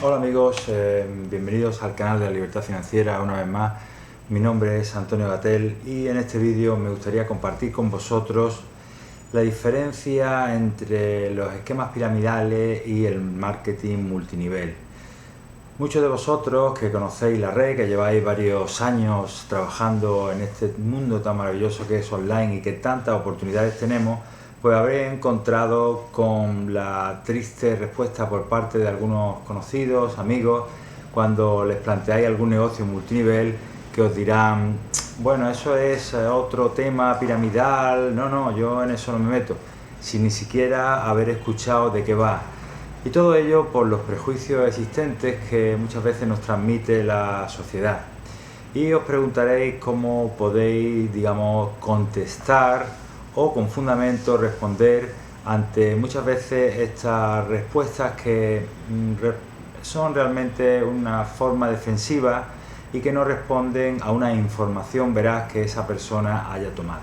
Hola amigos, bienvenidos al canal de la Libertad Financiera una vez más. Mi nombre es Antonio Gatel y en este vídeo me gustaría compartir con vosotros la diferencia entre los esquemas piramidales y el marketing multinivel. Muchos de vosotros que conocéis la red, que lleváis varios años trabajando en este mundo tan maravilloso que es online y que tantas oportunidades tenemos, pues habréis encontrado con la triste respuesta por parte de algunos conocidos, amigos, cuando les planteáis algún negocio multinivel, que os dirán: bueno, eso es otro tema piramidal, no, yo en eso no me meto, sin ni siquiera haber escuchado de qué va. Y todo ello por los prejuicios existentes que muchas veces nos transmite la sociedad. Y os preguntaréis cómo podéis, contestar o con fundamento responder ante muchas veces estas respuestas que son realmente una forma defensiva y que no responden a una información veraz que esa persona haya tomado.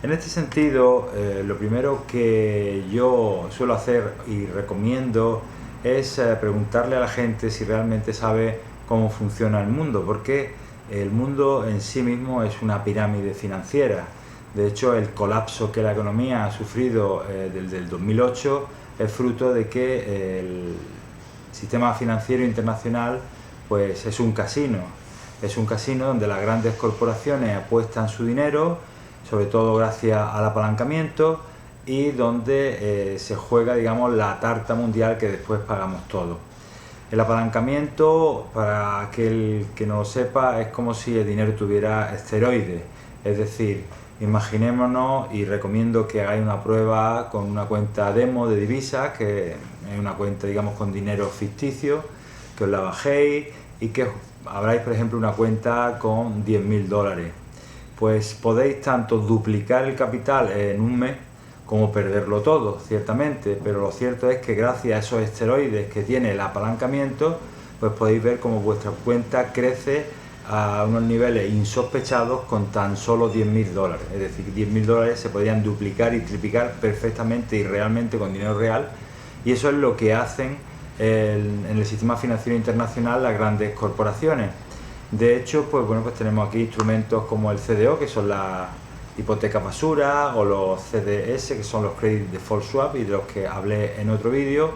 En este sentido, lo primero que yo suelo hacer y recomiendo es preguntarle a la gente si realmente sabe cómo funciona el mundo, porque el mundo en sí mismo es una pirámide financiera. De hecho, el colapso que la economía ha sufrido desde el 2008 es fruto de que el sistema financiero internacional pues es un casino. Es un casino donde las grandes corporaciones apuestan su dinero, sobre todo gracias al apalancamiento, y donde se juega, la tarta mundial que después pagamos todos. El apalancamiento, para aquel que no lo sepa, es como si el dinero tuviera esteroides. Es decir, imaginémonos, y recomiendo que hagáis una prueba con una cuenta demo de divisas, que es una cuenta, con dinero ficticio, que os la bajéis y que abráis, por ejemplo, una cuenta con 10.000 dólares. Pues podéis tanto duplicar el capital en un mes como perderlo todo, ciertamente, pero lo cierto es que gracias a esos esteroides que tiene el apalancamiento, pues podéis ver cómo vuestra cuenta crece a unos niveles insospechados con tan solo 10.000 dólares. Es decir, 10.000 dólares se podrían duplicar y triplicar perfectamente y realmente con dinero real, y eso es lo que hacen en el sistema financiero internacional las grandes corporaciones. De hecho, pues tenemos aquí instrumentos como el CDO, que son las hipotecas basura, o los CDS, que son los Credit Default Swap, y de los que hablé en otro vídeo,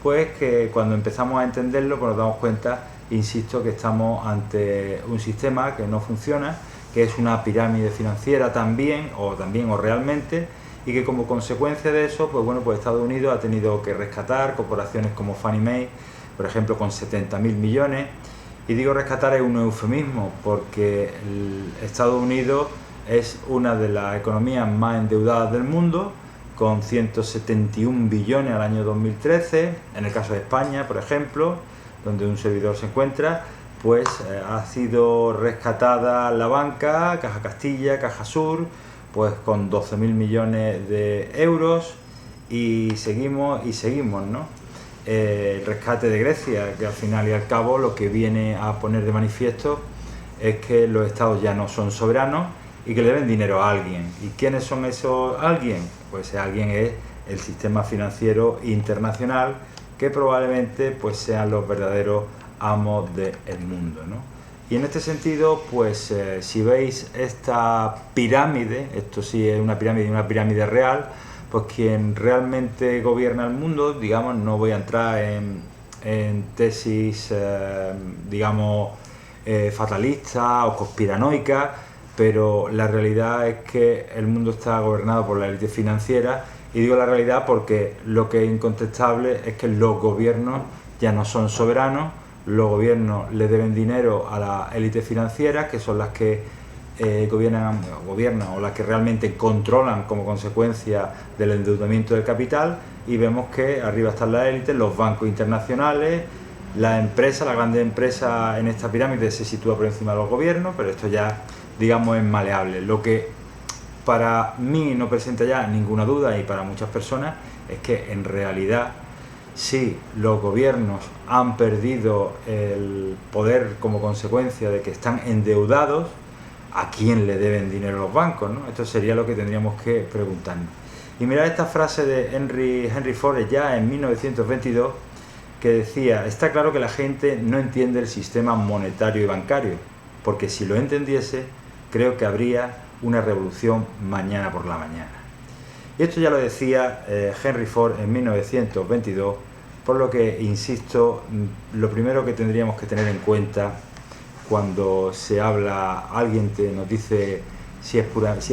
pues que cuando empezamos a entenderlo, pues nos damos cuenta, insisto, que estamos ante un sistema que no funciona, que es una pirámide financiera también o realmente, y que como consecuencia de eso, pues Estados Unidos ha tenido que rescatar corporaciones como Fannie Mae, por ejemplo, con 70.000 millones. Y digo rescatar es un eufemismo, porque Estados Unidos es una de las economías más endeudadas del mundo, con 171 billones al año 2013. En el caso de España, por ejemplo, donde un servidor se encuentra, pues ha sido rescatada la banca, Caja Castilla, Caja Sur, pues con 12.000 millones de euros, y seguimos, ¿no? El rescate de Grecia, que al final y al cabo lo que viene a poner de manifiesto es que los estados ya no son soberanos y que le deben dinero a alguien. ¿Y quiénes son esos alguien? Pues ese alguien es el sistema financiero internacional, que probablemente pues sean los verdaderos amos del mundo, ¿no? Y en este sentido, pues si veis esta pirámide, esto sí es una pirámide real, pues quien realmente gobierna el mundo, no voy a entrar en tesis, fatalistas o conspiranoicas, pero la realidad es que el mundo está gobernado por la élite financiera. Y digo la realidad porque lo que es incontestable es que los gobiernos ya no son soberanos. Los gobiernos le deben dinero a la élite financiera, que son las que gobiernan o las que realmente controlan como consecuencia del endeudamiento del capital. Y vemos que arriba están las élites, los bancos internacionales, las empresas, las grandes empresas en esta pirámide se sitúa por encima de los gobiernos, pero esto ya, es maleable. Lo que para mí no presenta ya ninguna duda, y para muchas personas, es que en realidad sí, los gobiernos han perdido el poder como consecuencia de que están endeudados. ¿A quién le deben dinero los bancos, no? Esto sería lo que tendríamos que preguntarnos. Y mirad esta frase de Henry Ford ya en 1922, que decía: está claro que la gente no entiende el sistema monetario y bancario, porque si lo entendiese, creo que habría una revolución mañana por la mañana. Y esto ya lo decía Henry Ford en 1922, por lo que, insisto, lo primero que tendríamos que tener en cuenta cuando se habla, alguien nos dice si es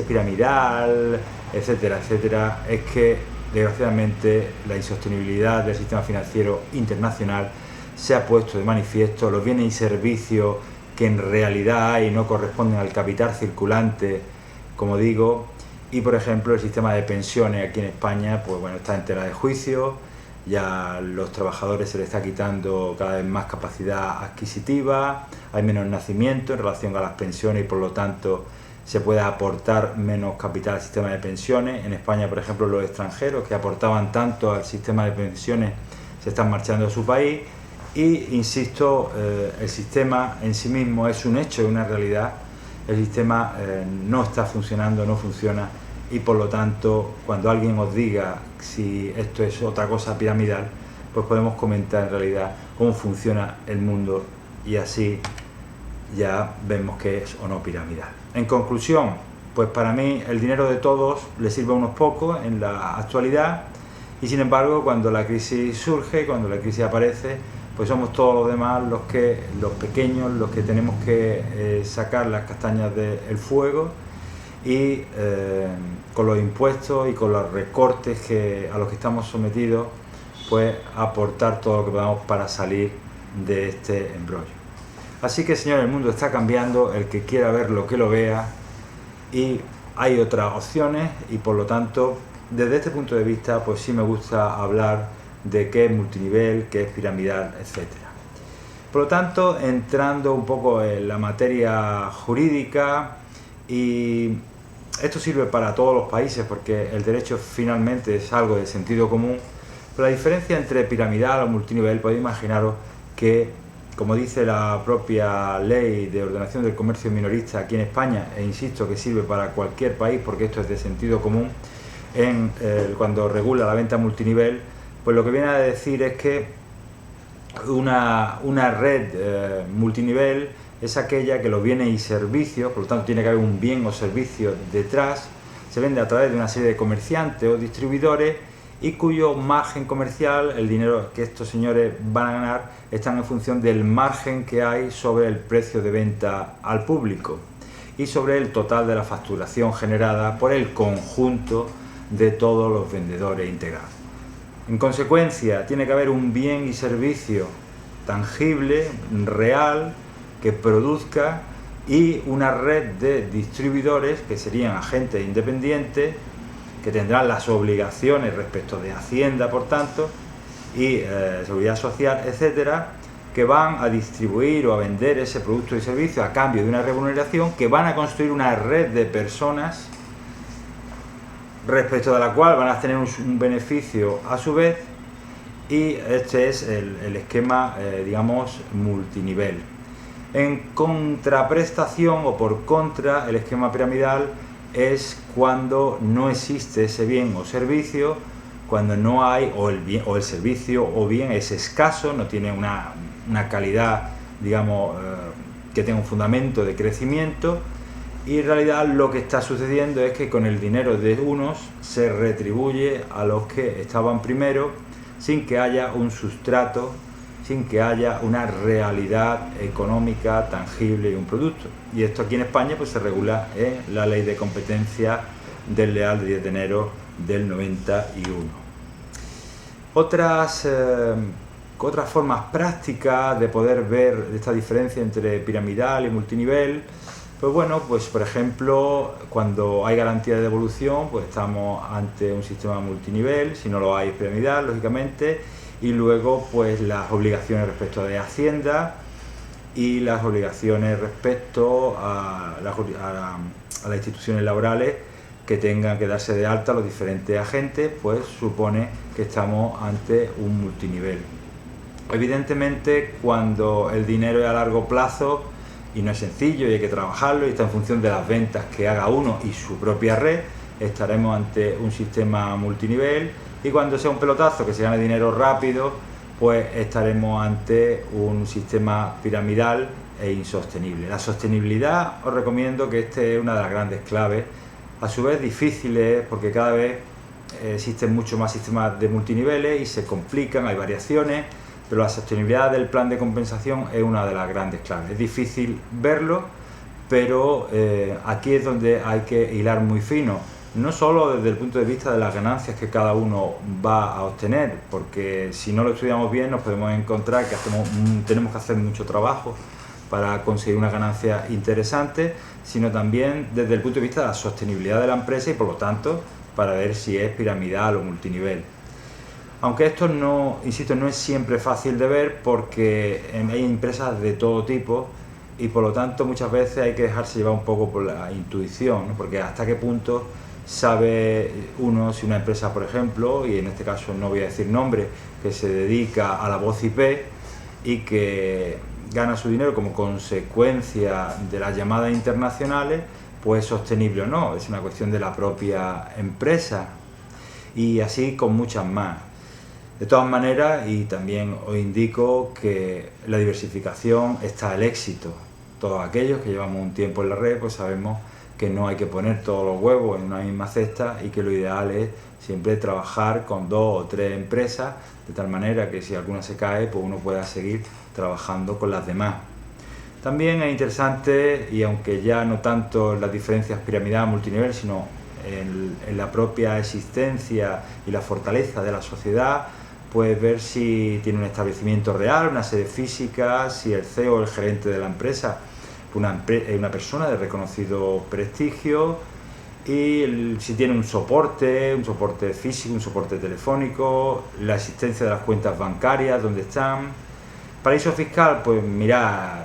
piramidal, etcétera, etcétera, es que desgraciadamente la insostenibilidad del sistema financiero internacional se ha puesto de manifiesto. Los bienes y servicios que en realidad hay no corresponden al capital circulante, como digo, y por ejemplo el sistema de pensiones aquí en España, pues bueno, está en tela de juicio. Ya a los trabajadores se les está quitando cada vez más capacidad adquisitiva, hay menos nacimiento en relación a las pensiones y por lo tanto se puede aportar menos capital al sistema de pensiones. En España, por ejemplo, los extranjeros que aportaban tanto al sistema de pensiones se están marchando a su país y, insisto, el sistema en sí mismo es un hecho, es una realidad. El sistema no está funcionando, no funciona, y por lo tanto, cuando alguien os diga si esto es otra cosa piramidal, pues podemos comentar en realidad cómo funciona el mundo y así ya vemos que es o no piramidal. En conclusión, pues para mí el dinero de todos le sirve a unos pocos en la actualidad, y sin embargo cuando la crisis surge, cuando la crisis aparece, pues somos todos los demás los pequeños, los que tenemos que sacar las castañas del fuego y con los impuestos y con los recortes a los que estamos sometidos, pues aportar todo lo que podamos para salir de este embrollo. Así que, señores, el mundo está cambiando, el que quiera verlo que lo vea, y hay otras opciones, y por lo tanto, desde este punto de vista, pues sí me gusta hablar de qué es multinivel, qué es piramidal, etc. Por lo tanto, entrando un poco en la materia jurídica, y esto sirve para todos los países porque el derecho finalmente es algo de sentido común, pero la diferencia entre piramidal o multinivel, podéis imaginaros que, como dice la propia ley de ordenación del comercio minorista aquí en España, e insisto que sirve para cualquier país porque esto es de sentido común, cuando regula la venta multinivel, pues lo que viene a decir es que una red multinivel es aquella que los bienes y servicios, por lo tanto tiene que haber un bien o servicio detrás, se vende a través de una serie de comerciantes o distribuidores y cuyo margen comercial, el dinero que estos señores van a ganar, están en función del margen que hay sobre el precio de venta al público y sobre el total de la facturación generada por el conjunto de todos los vendedores integrados. En consecuencia, tiene que haber un bien y servicio tangible, real, que produzca, y una red de distribuidores que serían agentes independientes que tendrán las obligaciones respecto de Hacienda, por tanto, y Seguridad Social, etcétera, que van a distribuir o a vender ese producto y servicio a cambio de una remuneración, que van a construir una red de personas respecto de la cual van a tener un beneficio a su vez, y este es el esquema, digamos, multinivel. En contraprestación o por contra, el esquema piramidal es cuando no existe ese bien o servicio, cuando no hay, o el servicio o bien es escaso, no tiene una calidad, digamos, que tenga un fundamento de crecimiento, y en realidad lo que está sucediendo es que con el dinero de unos se retribuye a los que estaban primero sin que haya un sustrato, sin que haya una realidad económica tangible y un producto. Y esto aquí en España pues se regula en la Ley de Competencia Desleal de 10 de enero del 91. Otras formas prácticas de poder ver esta diferencia entre piramidal y multinivel, pues bueno, pues por ejemplo, cuando hay garantía de devolución, pues estamos ante un sistema multinivel, si no lo hay es piramidal, lógicamente. Y luego pues las obligaciones respecto de Hacienda y las obligaciones respecto a las instituciones laborales que tengan que darse de alta los diferentes agentes, pues supone que estamos ante un multinivel. Evidentemente, cuando el dinero es a largo plazo y no es sencillo y hay que trabajarlo y está en función de las ventas que haga uno y su propia red, estaremos ante un sistema multinivel. Y cuando sea un pelotazo que se gane dinero rápido, pues estaremos ante un sistema piramidal e insostenible. La sostenibilidad, os recomiendo que es una de las grandes claves, a su vez difíciles porque cada vez existen muchos más sistemas de multiniveles y se complican, hay variaciones, pero la sostenibilidad del plan de compensación es una de las grandes claves. Es difícil verlo, pero aquí es donde hay que hilar muy fino, no solo desde el punto de vista de las ganancias que cada uno va a obtener, porque si no lo estudiamos bien nos podemos encontrar que tenemos que hacer mucho trabajo para conseguir una ganancia interesante, sino también desde el punto de vista de la sostenibilidad de la empresa y por lo tanto para ver si es piramidal o multinivel. Aunque esto no, insisto, no es siempre fácil de ver porque hay empresas de todo tipo y por lo tanto muchas veces hay que dejarse llevar un poco por la intuición, ¿no? Porque hasta qué punto sabe uno si una empresa, por ejemplo, y en este caso no voy a decir nombre, que se dedica a la voz IP y que gana su dinero como consecuencia de las llamadas internacionales, pues es sostenible o no, es una cuestión de la propia empresa y así con muchas más. De todas maneras, y también os indico que la diversificación está el éxito. Todos aquellos que llevamos un tiempo en la red, pues sabemos que no hay que poner todos los huevos en una misma cesta y que lo ideal es siempre trabajar con 2 o 3 empresas, de tal manera que si alguna se cae, pues uno pueda seguir trabajando con las demás. También es interesante, y aunque ya no tanto en las diferencias piramidales multinivel, sino en la propia existencia y la fortaleza de la sociedad, pues ver si tiene un establecimiento real, una sede física, si el CEO o el gerente de la empresa es una persona de reconocido prestigio y si tiene un soporte físico, un soporte telefónico, la existencia de las cuentas bancarias, dónde están. Paraíso fiscal, pues mirad,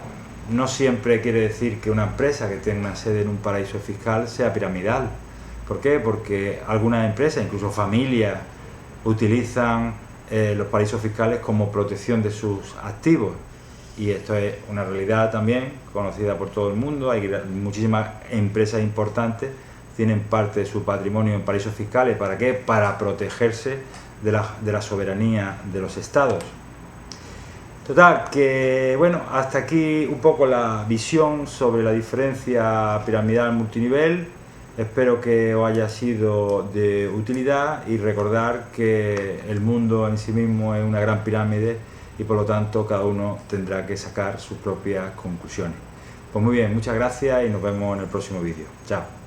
no siempre quiere decir que una empresa que tenga una sede en un paraíso fiscal sea piramidal. ¿Por qué? Porque algunas empresas, incluso familias, utilizan los paraísos fiscales como protección de sus activos. Y esto es una realidad también conocida por todo el mundo. Hay muchísimas empresas importantes tienen parte de su patrimonio en paraísos fiscales. ¿Para qué? Para protegerse de la soberanía de los estados. Total, que bueno, hasta aquí un poco la visión sobre la diferencia piramidal multinivel. Espero que os haya sido de utilidad y recordar que el mundo en sí mismo es una gran pirámide y por lo tanto cada uno tendrá que sacar sus propias conclusiones. Pues muy bien, muchas gracias y nos vemos en el próximo vídeo. Chao.